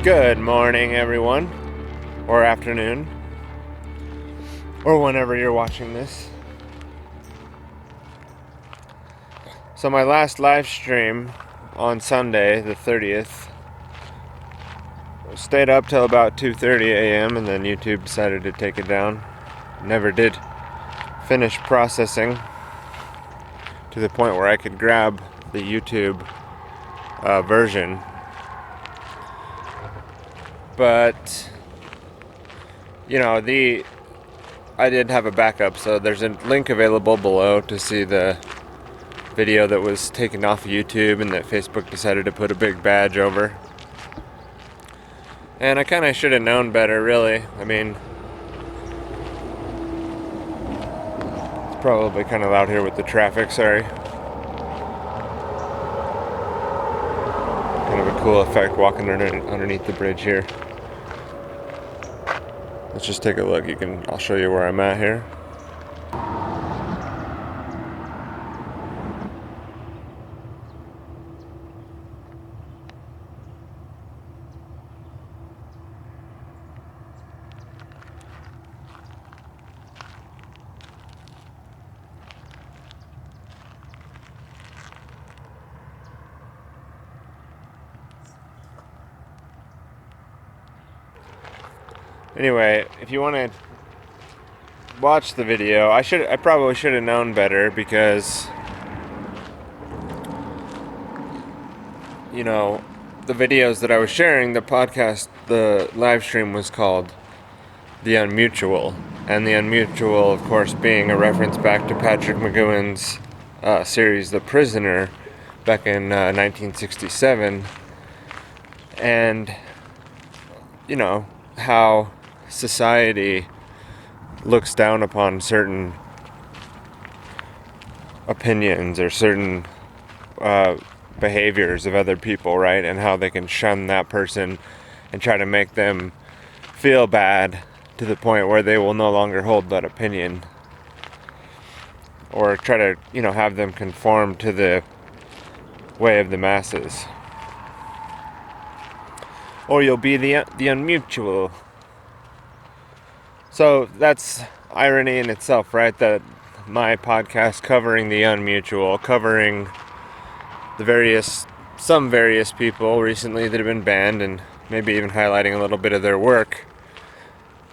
Good morning, everyone, or afternoon, or whenever you're watching this. So my last live stream on Sunday, the 30th, stayed up till about 2:30 a.m. and then YouTube decided to take it down. Never did finish processing to the point where I could grab the YouTube version. But I did have a backup, so there's a link available below to see the video that was taken off of YouTube and that Facebook decided to put a big badge over. And I kind of should have known better, really. I mean, it's probably kind of loud here with the traffic, sorry. Kind of a cool effect walking underneath the bridge here. Let's just take a look. I'll show you where I'm at here. Anyway, if you want to watch the video, I probably should have known better because, the videos that I was sharing, the podcast, the live stream was called The Unmutual. And The Unmutual, of course, being a reference back to Patrick McGowan's series, The Prisoner, back in 1967. And, how society looks down upon certain opinions or certain behaviors of other people, right? And how they can shun that person and try to make them feel bad to the point where they will no longer hold that opinion, or try to, have them conform to the way of the masses. Or you'll be the unmutual. So that's irony in itself, right? That my podcast covering the unmutual, covering some various people recently that have been banned, and maybe even highlighting a little bit of their work.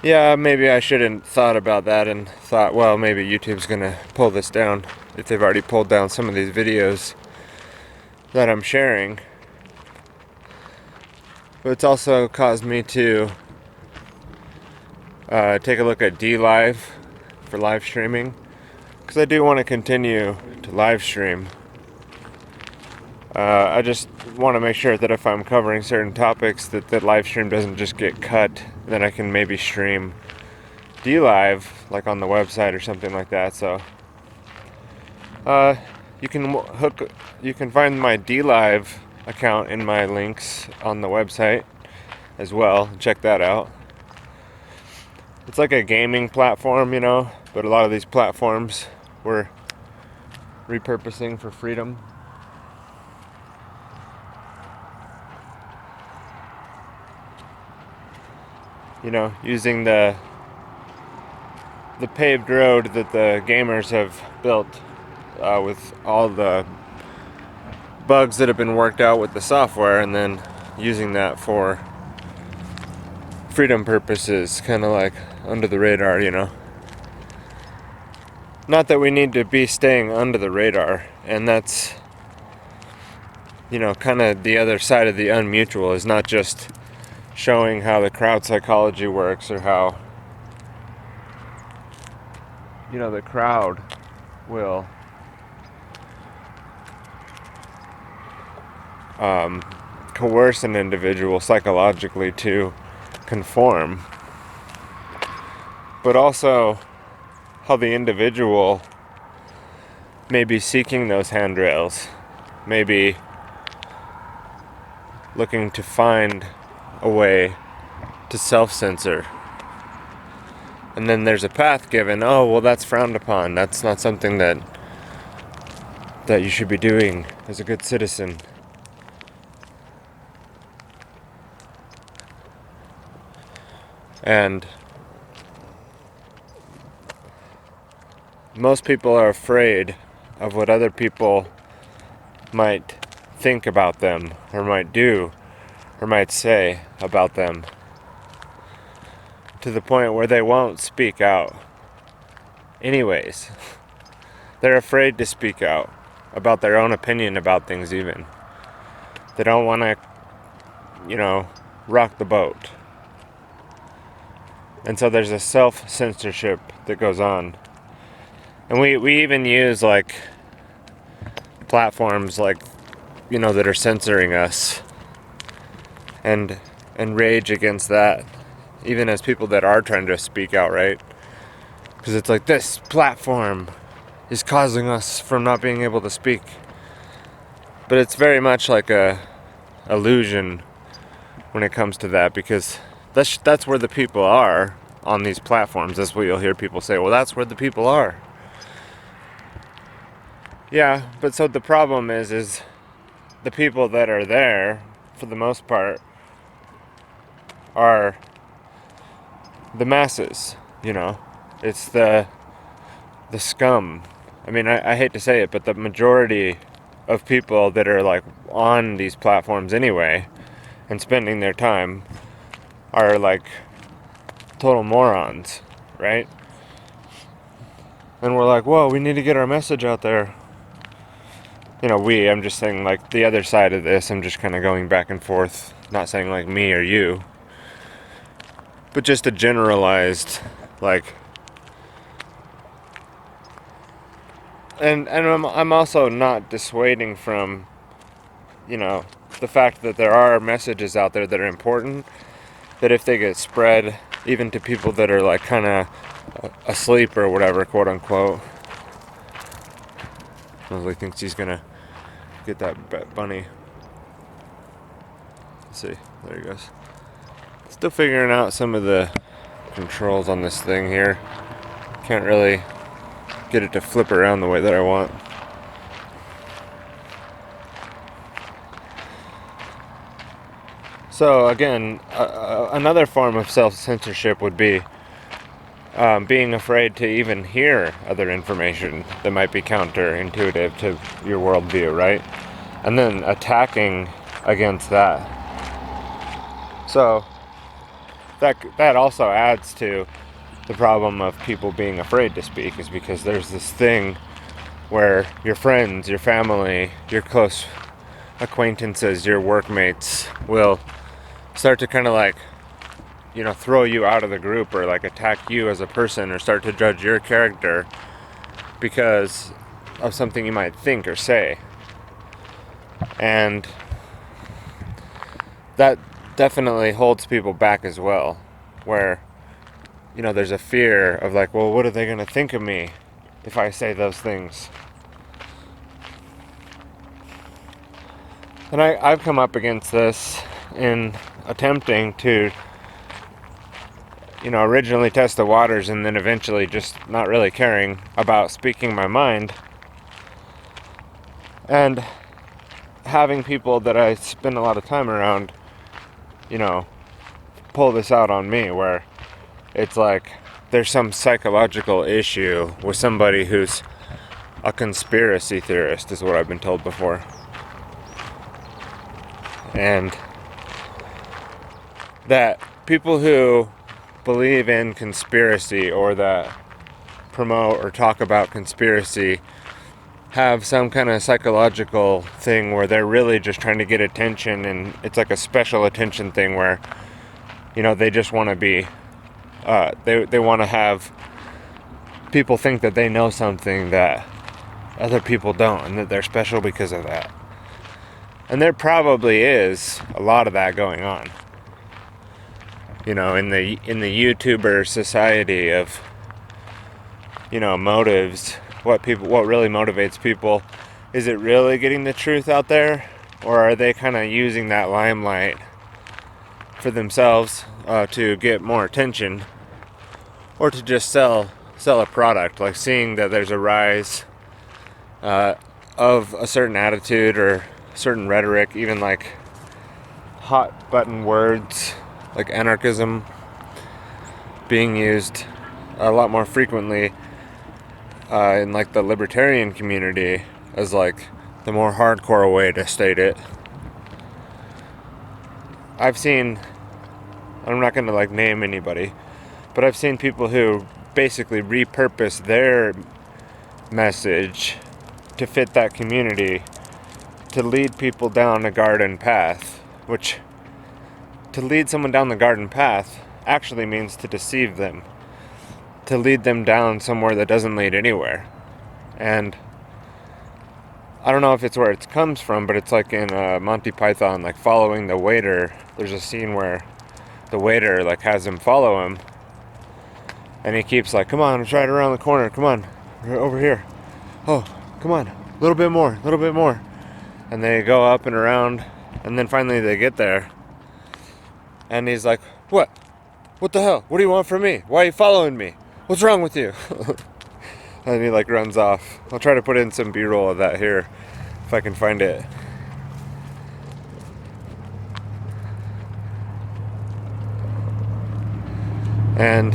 Yeah, maybe I shouldn't thought about that and thought, well, maybe YouTube's gonna pull this down if they've already pulled down some of these videos that I'm sharing. But it's also caused me to take a look at DLive for live streaming, because I do want to continue to live stream. I just want to make sure that if I'm covering certain topics that the live stream doesn't just get cut, then I can maybe stream DLive like on the website or something like that. So you can find my DLive account in my links on the website as well. Check that out. It's like a gaming platform, but a lot of these platforms we're repurposing for freedom. Using the paved road that the gamers have built with all the bugs that have been worked out with the software, and then using that for freedom purposes, kind of like under the radar, Not that we need to be staying under the radar, and that's, kind of the other side of the unmutual, is not just showing how the crowd psychology works, or how, the crowd will coerce an individual psychologically to conform, but also how the individual may be seeking those handrails, maybe looking to find a way to self-censor. And then there's a path given. Oh, well, that's frowned upon. That's not something that you should be doing as a good citizen. And most people are afraid of what other people might think about them, or might do, or might say about them, to the point where they won't speak out. Anyways, they're afraid to speak out about their own opinion about things even. They don't want to, rock the boat. And so there's a self-censorship that goes on. And we even use platforms that are censoring us and rage against that, even as people that are trying to speak out, right? Because it's like, this platform is causing us from not being able to speak. But it's very much like a illusion when it comes to that, because that's where the people are on these platforms. That's what you'll hear people say, well, that's where the people are. Yeah, but so the problem is the people that are there, for the most part, are the masses, It's the scum. I mean, I hate to say it, but the majority of people that are on these platforms anyway and spending their time are total morons, right? And we're like, whoa, we need to get our message out there. I'm just saying the other side of this. I'm just kind of going back and forth, not saying me or you, but just a generalized and I'm also not dissuading from the fact that there are messages out there that are important, that if they get spread even to people that are kind of asleep or whatever, quote unquote. Leslie thinks he's gonna get that bunny. Let's see, there he goes. Still figuring out some of the controls on this thing here. Can't really get it to flip around the way that I want. So again, another form of self-censorship would be being afraid to even hear other information that might be counterintuitive to your worldview, right? And then attacking against that. So that also adds to the problem of people being afraid to speak, is because there's this thing where your friends, your family, your close acquaintances, your workmates will start to kind of throw you out of the group, or attack you as a person, or start to judge your character because of something you might think or say. And that definitely holds people back as well, where there's a fear of well, what are they going to think of me if I say those things? And I've come up against this in attempting to originally test the waters, and then eventually just not really caring about speaking my mind, and having people that I spend a lot of time around pull this out on me, where it's there's some psychological issue with somebody who's a conspiracy theorist, is what I've been told before. And that people who believe in conspiracy, or that promote or talk about conspiracy, have some kind of psychological thing where they're really just trying to get attention, and it's a special attention thing where they just want to be they want to have people think that they know something that other people don't, and that they're special because of that. And there probably is a lot of that going on. In the YouTuber society of motives, what really motivates people. Is it really getting the truth out there, or are they kind of using that limelight for themselves to get more attention, or to just sell a product? Seeing that there's a rise of a certain attitude or certain rhetoric, even hot button words like anarchism, being used a lot more frequently in like the libertarian community as like the more hardcore way to state it. I've seen, I'm not going to like name anybody, but I've seen people who basically repurpose their message to fit that community to lead people down a garden path, which to lead someone down the garden path actually means to deceive them, to lead them down somewhere that doesn't lead anywhere. And I don't know if it's where it comes from, but it's like in Monty Python, like following the waiter. There's a scene where the waiter like has him follow him, and he keeps like, come on, it's right around the corner, come on, over here, oh, come on, a little bit more, and they go up and around, and then finally they get there, and he's like, what the hell, what do you want from me, why are you following me, what's wrong with you? And he like runs off. I'll try to put in some B-roll of that here if I can find it. And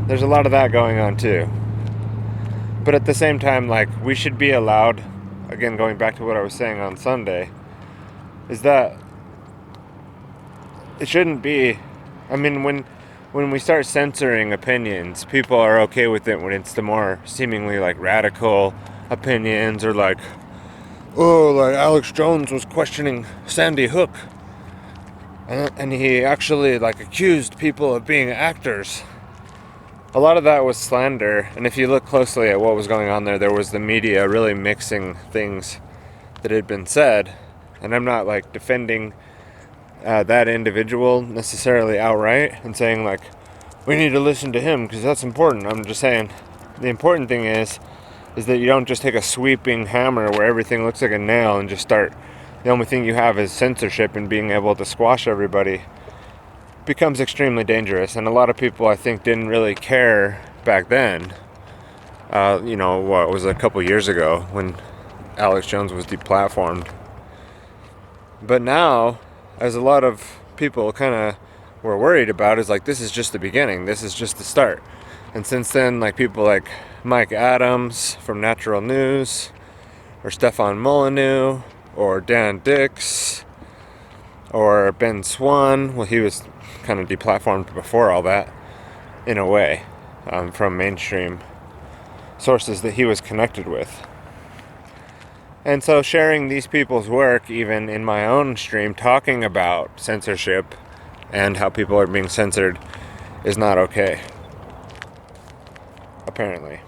there's a lot of that going on too. But at the same time, like, we should be allowed, again going back to what I was saying on Sunday, is that it shouldn't be, I mean, when we start censoring opinions, people are okay with it when it's the more seemingly like radical opinions, or like, oh, like Alex Jones was questioning Sandy Hook, and he actually like accused people of being actors. A lot of that was slander, and if you look closely at what was going on there was the media really mixing things that had been said, and I'm not like defending that individual necessarily outright and saying like we need to listen to him because that's important. I'm just saying the important thing is that you don't just take a sweeping hammer where everything looks like a nail and just start, the only thing you have is censorship, and being able to squash everybody becomes extremely dangerous. And a lot of people, I think, didn't really care back then, what was a couple years ago when Alex Jones was deplatformed. But now, as a lot of people kind of were worried about, is like, this is just the beginning, this is just the start. And since then, like, people like Mike Adams from Natural News, or Stefan Molyneux, or Dan Dix, or Ben Swan, well, he was kind of deplatformed before all that, in a way, from mainstream sources that he was connected with. And so sharing these people's work, even in my own stream, talking about censorship and how people are being censored, is not okay. Apparently.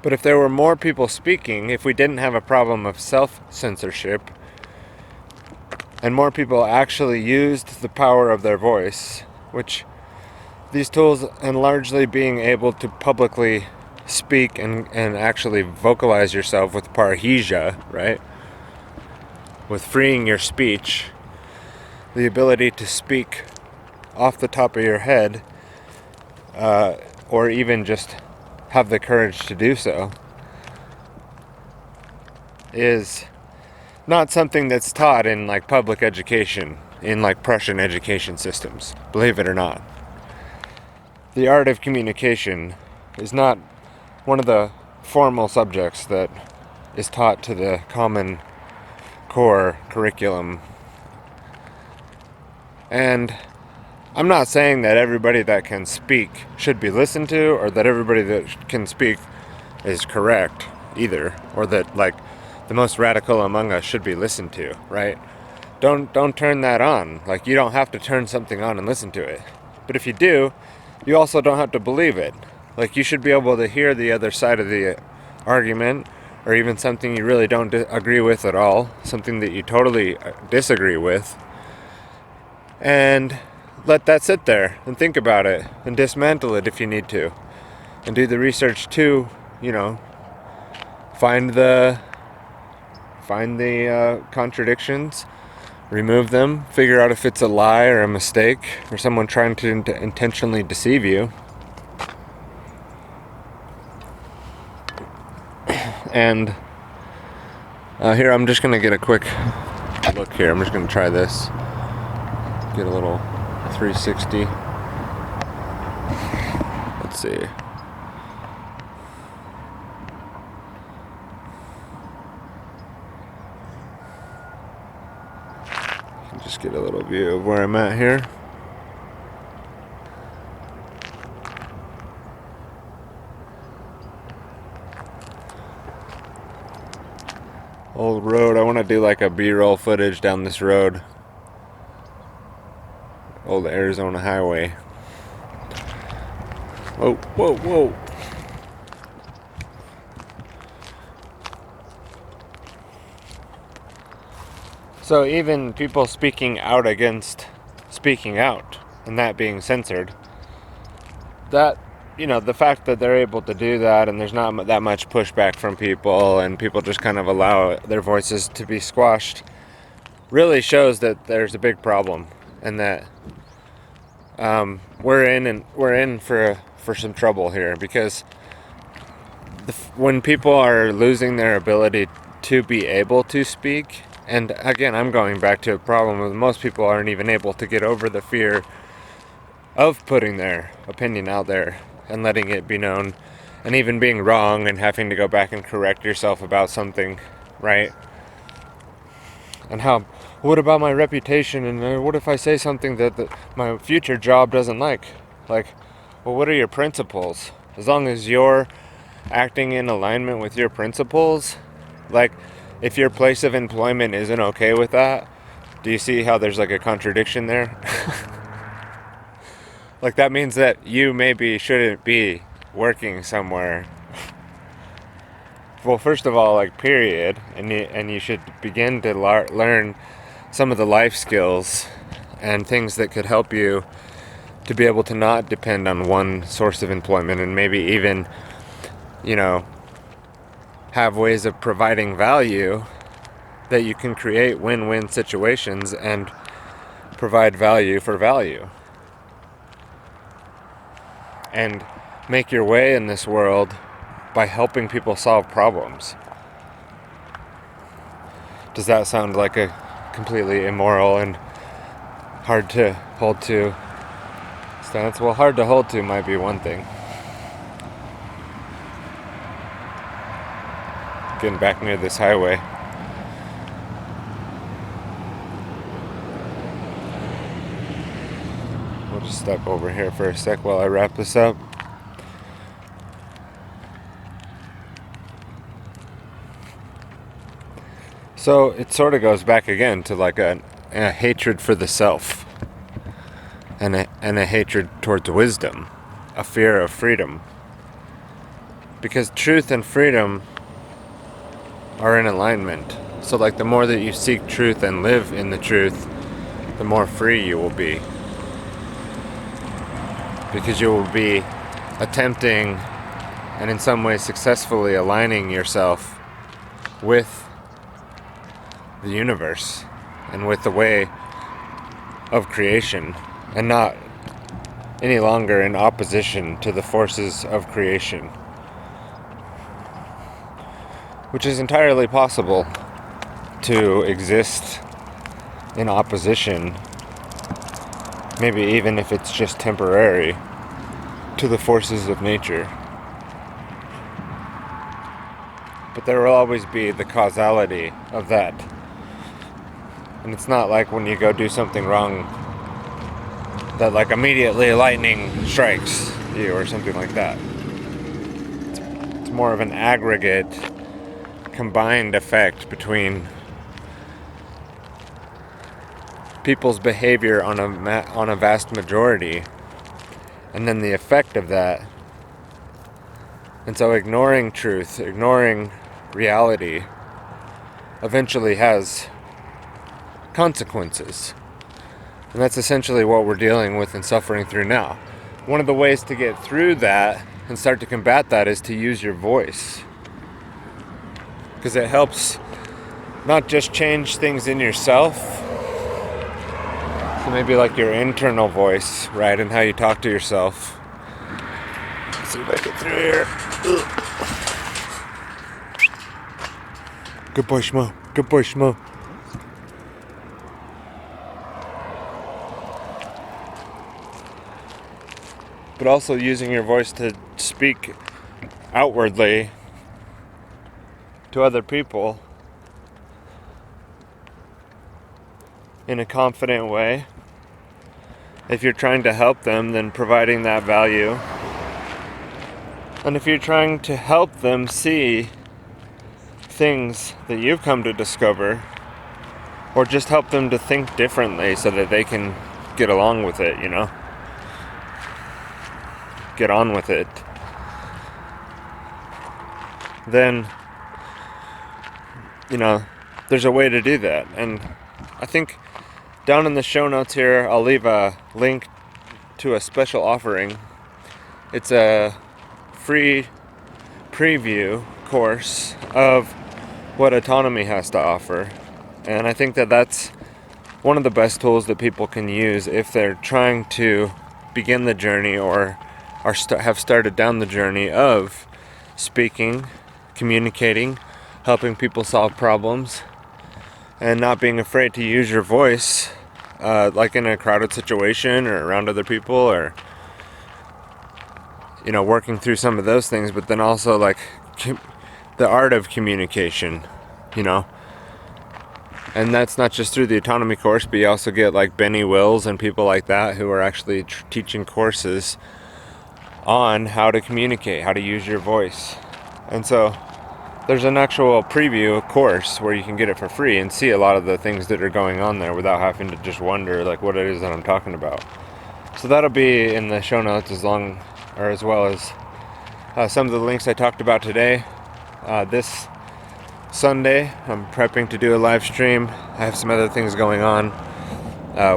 But if there were more people speaking, if we didn't have a problem of self-censorship, and more people actually used the power of their voice, which these tools, and largely being able to publicly speak and actually vocalize yourself with parrhesia, right? With freeing your speech, the ability to speak off the top of your head, or even just have the courage to do so, is not something that's taught in like public education, in like Prussian education systems, believe it or not. The art of communication is not one of the formal subjects that is taught to the common core curriculum. And I'm not saying that everybody that can speak should be listened to, or that everybody that can speak is correct either, or that like the most radical among us should be listened to, right? Don't turn that on. Like, you don't have to turn something on and listen to it. But if you do, you also don't have to believe it. Like, you should be able to hear the other side of the argument, or even something you really don't agree with at all, something that you totally disagree with, and let that sit there and think about it and dismantle it if you need to, and do the research to, find the contradictions, remove them, figure out if it's a lie or a mistake or someone trying to intentionally deceive you. And here I'm just going to get a quick look here. I'm just going to try this. get a little 360. Let's see. Just get a little view of where I'm at here. Old road. I want to do like a B-roll footage down this road. Old Arizona highway. Whoa, whoa, whoa. So even people speaking out against speaking out and that being censored, that, the fact that they're able to do that and there's not that much pushback from people and people just kind of allow their voices to be squashed really shows that there's a big problem and that we're in for some trouble here, because when people are losing their ability to be able to speak, and again, I'm going back to a problem where most people aren't even able to get over the fear of putting their opinion out there and letting it be known, and even being wrong and having to go back and correct yourself about something, right? And what about my reputation, and what if I say something that my future job doesn't like? Like, well, what are your principles? As long as you're acting in alignment with your principles, like, if your place of employment isn't okay with that, do you see how there's like a contradiction there? Like, that means that you maybe shouldn't be working somewhere. Well, first of all, like, period, and you should begin to learn some of the life skills and things that could help you to be able to not depend on one source of employment, and maybe even, have ways of providing value that you can create win-win situations and provide value for value. And make your way in this world by helping people solve problems. Does that sound like a completely immoral and hard to hold to stance? Well, hard to hold to might be one thing. Getting back near this highway. We'll just step over here for a sec while I wrap this up. So it sort of goes back again to like a hatred for the self, and a hatred towards wisdom, a fear of freedom. Because truth and freedom are in alignment. So like, the more that you seek truth and live in the truth, the more free you will be. Because you will be attempting and in some way successfully aligning yourself with the universe and with the way of creation, and not any longer in opposition to the forces of creation. Which is entirely possible, to exist in opposition, maybe even if it's just temporary, to the forces of nature. But there will always be the causality of that. And it's not like when you go do something wrong that like immediately lightning strikes you or something like that. It's more of an aggregate, combined effect between people's behavior on a vast majority, and then the effect of that. And so ignoring truth, ignoring reality, eventually has consequences. And that's essentially what we're dealing with and suffering through now. One of the ways to get through that and start to combat that is to use your voice. Because it helps not just change things in yourself, so maybe like your internal voice, right, and how you talk to yourself. Let's see if I get through here. Ugh. Good boy, Schmo. Good boy, Schmo. but also using your voice to speak outwardly to other people in a confident way. If you're trying to help them, then providing that value. And if you're trying to help them see things that you've come to discover, or just help them to think differently so that they can get along with it, get on with it, then, there's a way to do that. And I think down in the show notes here, I'll leave a link to a special offering. It's a free preview course of what autonomy has to offer. And I think that that's one of the best tools that people can use if they're trying to begin the journey or have started down the journey of speaking, communicating, helping people solve problems, and not being afraid to use your voice, like in a crowded situation or around other people, or working through some of those things, but then also like the art of communication, and that's not just through the autonomy course, but you also get like Benny Wills and people like that who are actually teaching courses on how to communicate, how to use your voice. And so there's an actual preview course where you can get it for free and see a lot of the things that are going on there without having to just wonder like what it is that I'm talking about. So that'll be in the show notes as well as some of the links I talked about today. This Sunday, I'm prepping to do a live stream. I have some other things going on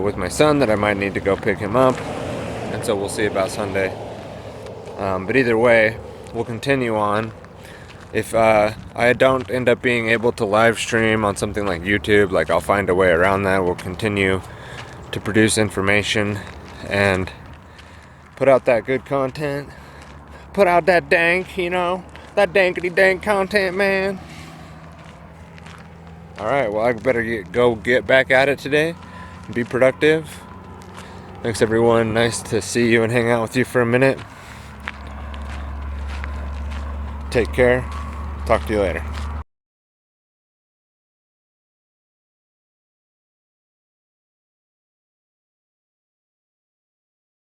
with my son that I might need to go pick him up, and so we'll see about Sunday. But either way, we'll continue on. If I don't end up being able to live stream on something like YouTube, like I'll find a way around that. We'll continue to produce information and put out that good content. Put out that dank, that dankity dank content, man. Alright, well I better get back at it today and be productive. Thanks everyone, nice to see you and hang out with you for a minute. Take care. Talk to you later.